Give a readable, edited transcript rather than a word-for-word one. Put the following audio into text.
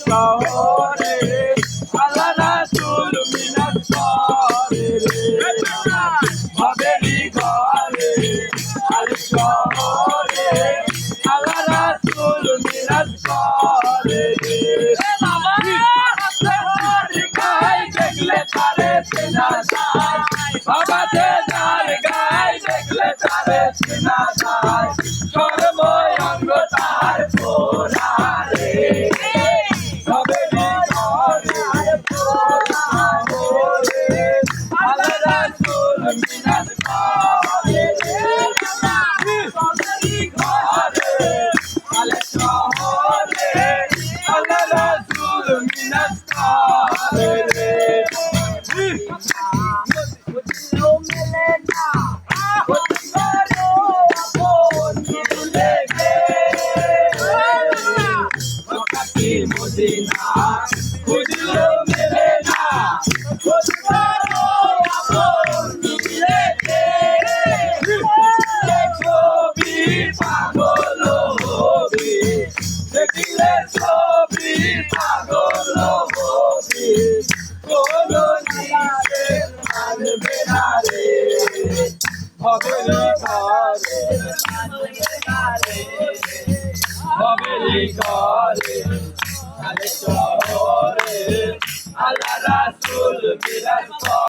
শহরে আল্লাহ রাসূল মিলাদ করে রে ভাবেরি ঘরে আল শহরে আল্লাহ রাসূল মিলাদ করে রে বাবা হাসর গায় দেখলে তারে চেনা যায় বাবা তেজার গায় দেখলে তারে চেনা যায় সর্বঙ্গ তার পোড়া রে মদিনা খুঁজলো মেলে না খুঁজলো আপন মিলে ছবি পাগল হবি দেখলে ছবি পাগল হবি কোনো নিচে মানবে না রে ভবেরি ঘরে শহরে আল্লাহ রাসূল বিরাজ